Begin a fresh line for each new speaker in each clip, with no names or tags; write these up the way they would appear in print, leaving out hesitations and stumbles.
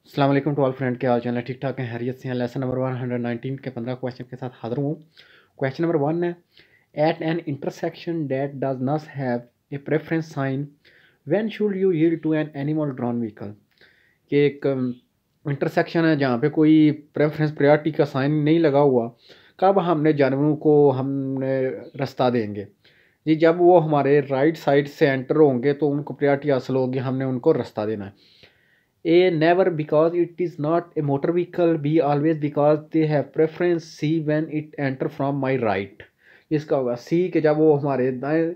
अस्सलाम वालेकुम to all friend, क्या हाल चाल है? ठीक ठाक है, हैरियत से हैं। लेसन नंबर 119 के 15 क्वेश्चन के साथ हाजिर हूँ। क्वेश्चन नंबर 1 है, at an intersection that does not have a preference sign when should you yield to an animal drawn vehicle. कि एक इंटरसेक्शन है जहाँ पे कोई प्रेफरेंस प्रायोरिटी का साइन नहीं लगा हुआ, कब हमने जानवरों को हमने रास्ता देंगे जी? जब वो हमारे राइट साइड से एंटर होंगे तो उनको प्रायोरिटी हासिल होगी, हमने उनको रास्ता देना है। A, never because it is not a motor vehicle. B, always because they have preference. C, when it enter from my right. इसका होगा C कि जब वो हमारे दाएं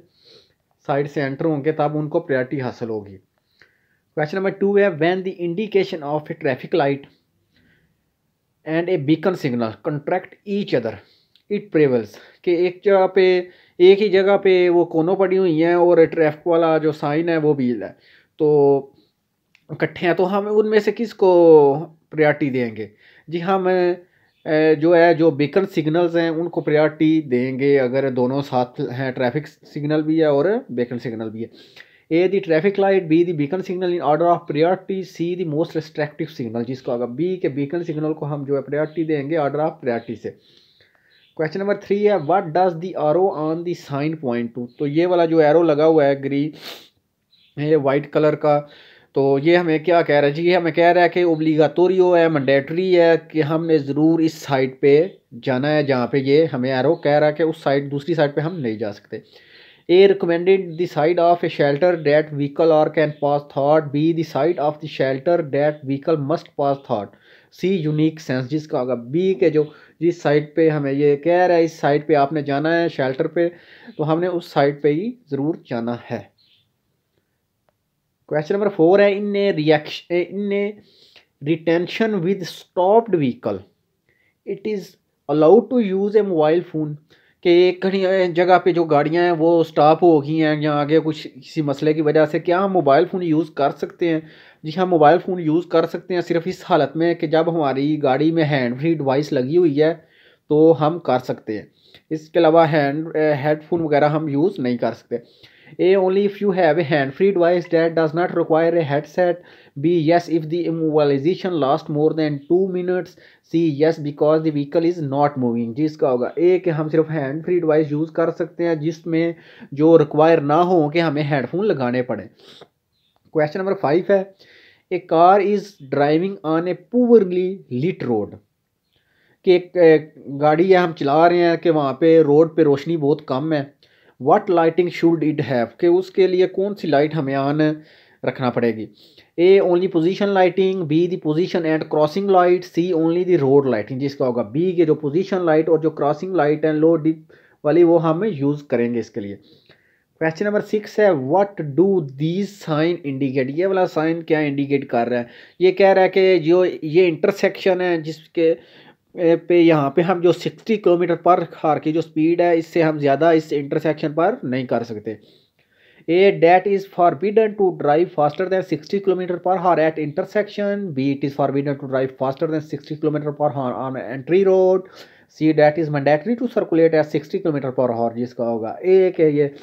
साइड से एंटर होंगे तब उनको प्रायोरिटी हासिल होगी। क्वेश्चन नंबर 2 है, when the indication of a traffic light and a beacon signal contract each other it prevails। कि एक जगह पे, एक ही जगह पे वो कोनों पड़ी हुई हैं और ट्रैफिक वाला जो साइन है वो भी है, तो इकट्ठे हैं, तो हम उनमें से किसको प्रायोरिटी देंगे जी? हम जो है जो बीकन सिग्नल्स हैं उनको प्रायोरिटी देंगे अगर दोनों साथ हैं, ट्रैफिक सिग्नल भी है और बीकन सिग्नल भी है। A the traffic light, B the beacon signal in order of priority, C the most restrictive signal. जिसको होगा बी के बीकन सिग्नल को हम जो है प्रायोरिटी देंगे ऑर्डर ऑफ प्रायोरिटी से। क्वेश्चन नंबर 3 है, what does the arrow on the sign point to. तो ये वाला जो एरो लगा हुआ है ग्रीन, ये वाइट कलर का, तो ये हमें क्या कह रहा है जी? ये हमें कह रहा है कि ओब्लिगाटोरियो है, मैंडेटरी है कि हमने ज़रूर इस साइड पे जाना है जहाँ पे ये हमें एरो कह रहा है कि उस साइड, दूसरी साइड पे हम नहीं जा सकते। A, recommended the side of a shelter that vehicle और can pass thought. B, the side of the shelter that vehicle must pass thought. C, unique sense. जिसका होगा बी के जो जिस साइड पे हमें ये कह रहा है इस साइड पे आपने जाना है शेल्टर पे, तो हमने उस साइड पे ही ज़रूर जाना है। क्वेश्चन नंबर 4 है, in a retention with stopped vehicle it is allowed to use a mobile phone. कि एक जगह पे जो गाड़ियां हैं वो स्टॉप हो गई हैं या आगे कुछ किसी मसले की वजह से, क्या हम मोबाइल फ़ोन यूज़ कर सकते हैं जी? हम मोबाइल फ़ोन यूज़ कर सकते हैं सिर्फ इस हालत में कि जब हमारी गाड़ी में हैंड फ्री डिवाइस लगी हुई है तो हम कर सकते हैं। इसके अलावा हेडफोन वगैरह हम यूज़ नहीं कर सकते। A, only if you have a hand-free device that does not require a headset. B, yes if the immobilization lasts more than 2 minutes. C, yes because the vehicle is not moving। जिसका होगा A कि हम सिर्फ hand free device use कर सकते हैं जिसमें जो रिक्वायर ना हो कि हमें हेडफोन लगाने पड़े। क्वेश्चन नंबर 5 है, a car is driving on a poorly lit road. कि एक गाड़ी है हम चला रहे हैं कि वहाँ पे रोड पे रोशनी बहुत कम है। What lighting should it have, कि उसके लिए कौन सी लाइट हमें ऑन रखना पड़ेगी? A, only position lighting. B, the position and crossing light. C, only the road lighting. जिसका होगा बी के जो पोजीशन लाइट और जो क्रॉसिंग लाइट है लो डिप वाली वो हम यूज़ करेंगे इसके लिए। क्वेश्चन नंबर 6 है, what do these sign indicate. ये वाला साइन क्या इंडिकेट कर रहा है? ये कह रहा है कि जो ये इंटरसेक्शन है जिसके पे यहाँ पे हम जो 60 किलोमीटर पर हार की जो स्पीड है इससे हम ज़्यादा इस इंटरसेक्शन पर नहीं कर सकते। A, that is forbidden to drive faster than 60 kilometer per hour at intersection. B, it is forbidden to drive faster than 60 kilometer per hour on entry road. C, that is mandatory to circulate at 60 kilometer per hour. जिसका होगा ए के ये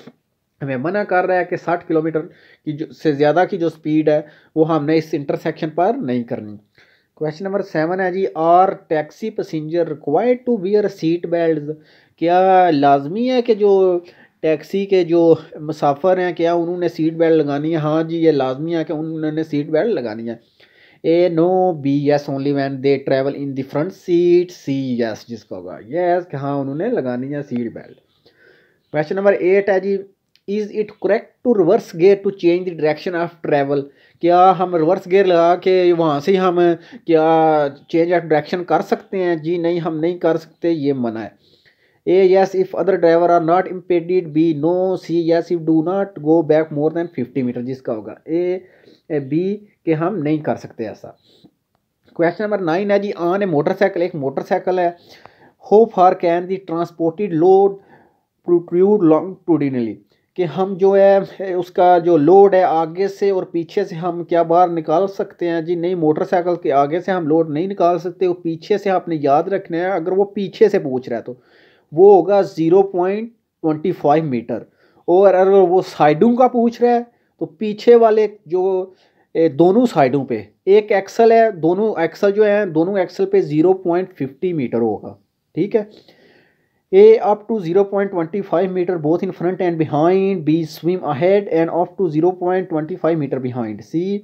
हमें मना कर रहा है कि 60 किलोमीटर की जो से ज़्यादा की जो स्पीड है वो हमने इस इंटरसेक्शन पर नहीं करनी। क्वेश्चन नंबर 7 है जी, are taxi passenger required to wear seat belt. क्या लाजमी है कि जो टैक्सी के जो मुसाफिर हैं क्या उन्होंने सीट बेल्ट लगानी है? हाँ जी, ये लाजमी है कि उन्होंने सीट बेल्ट लगानी है। A, no. B, yes only when they travel in the front seat. C, yes. जिसका होगा यस कि हाँ उन्होंने लगानी है सीट बेल्ट। क्वेश्चन नंबर 8 है जी, is it correct to reverse gear to change the direction of travel. क्या हम रिवर्स गेयर लगा के वहाँ से हम क्या चेंज ऑफ डायरेक्शन कर सकते हैं? जी नहीं, हम नहीं कर सकते, ये मना है। A, yes if other driver are not impeded. B, no. C, yes if do not go back more than 50 meter. जिसका होगा ए बी कि हम नहीं कर सकते ऐसा। क्वेश्चन नंबर 9 है जी, ऑन ए मोटरसाइकिल, एक मोटरसाइकिल है, how far can the transported load protrude longitudinally. कि हम जो है उसका जो लोड है आगे से और पीछे से हम क्या बाहर निकाल सकते हैं? जी नहीं, मोटरसाइकिल के आगे से हम लोड नहीं निकाल सकते, वो पीछे से आपने याद रखना है। अगर वो पीछे से पूछ रहा है तो वो होगा 0.25 मीटर, और अगर वो साइडों का पूछ रहा है तो पीछे वाले जो दोनों साइडों पे एक एक्सल है, दोनों एक्सल जो है दोनों एक्सल पे 0.50 मीटर होगा, ठीक है। A up to 0.25 meter both in front and behind, B swim ahead and up to 0.25 meter behind, C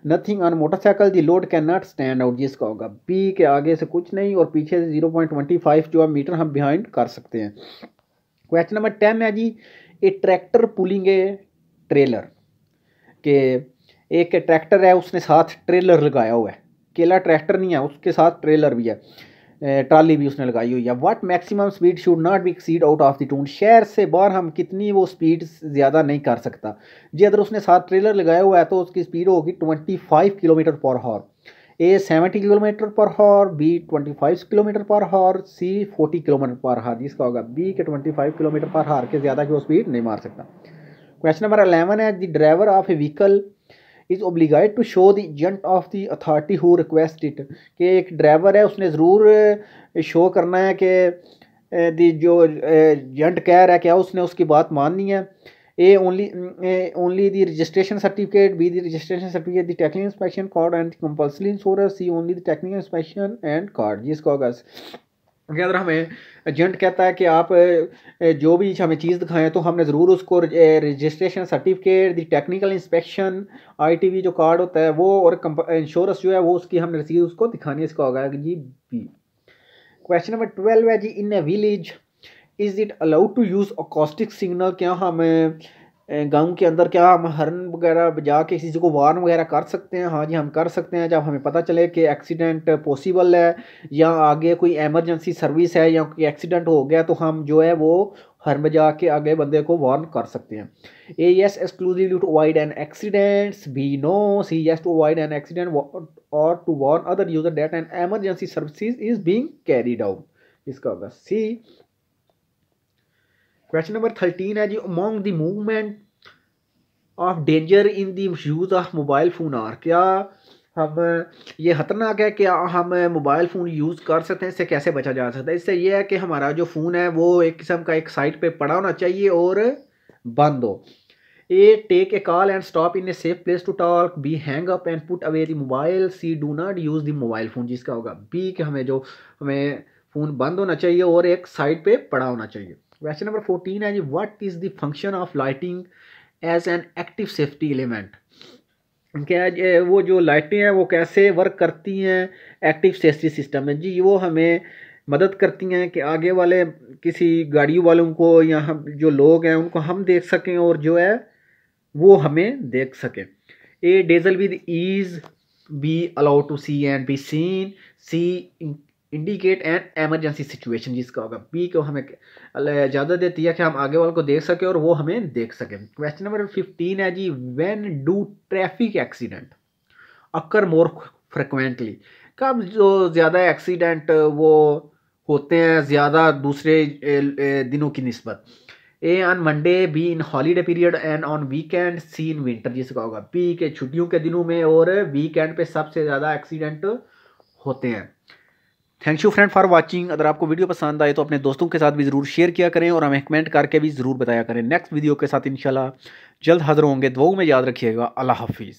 nothing on motorcycle the load can not stand out, जिसका होगा बी के आगे से कुछ नहीं और पीछे से 0.25 जो है मीटर हम बिहाइंड कर सकते हैं। क्वेश्चन नंबर 10 है जी, ए ट्रैक्टर पुलिंग ए ट्रेलर, के एक ट्रैक्टर है उसने साथ ट्रेलर लगाया हुआ है, अकेला ट्रैक्टर नहीं है उसके साथ ट्रेलर भी है, ट्राली भी उसने लगाई हुई है। What maximum speed should not be exceed out of the town, शहर से बाहर हम कितनी वो स्पीड ज़्यादा नहीं कर सकता जी। अगर उसने साथ ट्रेलर लगाया हुआ है तो उसकी स्पीड होगी 25 किलोमीटर पर हॉर, ए 70 किलोमीटर पर हॉर, बी 25 किलोमीटर पर हॉर, सी 40 किलोमीटर पर हॉर, जिसका होगा बी के 25 किलोमीटर पर हॉर के ज़्यादा की वो स्पीड नहीं मार सकता। क्वेश्चन नंबर 11 है, the driver of a vehicle is obliged to show the agent of the authority who request it, कि एक ड्राइवर है उसने ज़रूर शो करना है कि जो एजेंट कह रहा है क्या उसने उसकी बात माननी है। A only the registration certificate, B the registration certificate, the technical inspection card and compulsory insurance, C only the technical inspection and card, जिसका होगा अगर हमें एजेंट कहता है कि आप जो भी हमें चीज़ दिखाएं तो हमने ज़रूर उसको registration certificate, the technical inspection, ITV जो कार्ड होता है वो और इंश्योरेंस जो है वो उसकी हमने रसीद उसको दिखानी है, इसका होगा जी बी। क्वेश्चन नंबर 12 है जी, in a village is it allowed to use acoustic signal, क्या हम गांव के अंदर क्या हम हॉर्न वगैरह बजा के किसी को वार्न वगैरह कर सकते हैं? हाँ जी हम कर सकते हैं। जब हमें पता चले कि एक्सीडेंट पॉसिबल है या आगे कोई एमरजेंसी सर्विस है या कोई एक्सीडेंट हो गया तो हम जो है वो हॉर्न बजा के आगे बंदे को वार्न कर सकते हैं। A yes exclusively to avoid an accidents, B no, C yes to avoid an accident और to warn other user that an emergency services is being carried out, इसका होगा सी। क्वेश्चन नंबर 13 है जी, among the movement of danger in the use of mobile phone are, क्या हम ये खतरनाक है क्या हम मोबाइल फ़ोन यूज़ कर सकते हैं? इससे कैसे बचा जा सकता है? इससे ये है कि हमारा जो फ़ोन है वो एक किस्म का एक साइड पे पड़ा होना चाहिए और बंद हो। A take a call and stop in a safe place to talk, B hang up and put away the mobile, C do not use the mobile phone, जिसका होगा बी कि हमें फ़ोन बंद होना चाहिए और एक साइड पे पड़ा होना चाहिए। क्वेश्चन नंबर 14 है जी, what is the function of lighting as an active safety element, क्या वो जो लाइटें हैं वो कैसे वर्क करती हैं एक्टिव सेफ्टी सिस्टम में? जी वो हमें मदद करती हैं कि आगे वाले किसी गाड़ी वालों को या हम जो लोग हैं उनको हम देख सकें और जो है वो हमें देख सकें। A dazzle with ease, B allow to see and be seen, C indicate an emergency situation, जिसका होगा बी को हमें इजाज़त देती है कि हम आगे वाले को देख सकें और वो हमें देख सकें। क्वेश्चन नंबर 15 है जी, when do traffic accident occur more frequently, कब जो ज़्यादा एक्सीडेंट वो होते हैं ज़्यादा दूसरे दिनों की निस्बत? A on Monday, B in holiday period and on weekend, C in winter, जिसका होगा बी के छुट्टियों के दिनों में और वीकेंड पे सबसे ज़्यादा एक्सीडेंट होते हैं। Thank you friend for watching. अगर आपको वीडियो पसंद आए तो अपने दोस्तों के साथ भी ज़रूर शेयर किया करें और हमें कमेंट करके भी ज़रूर बताया करें। नेक्स्ट वीडियो के साथ इंशाल्लाह जल्द हाज़िर होंगे। दुआओं में याद रखिएगा। अल्लाह हाफिज़।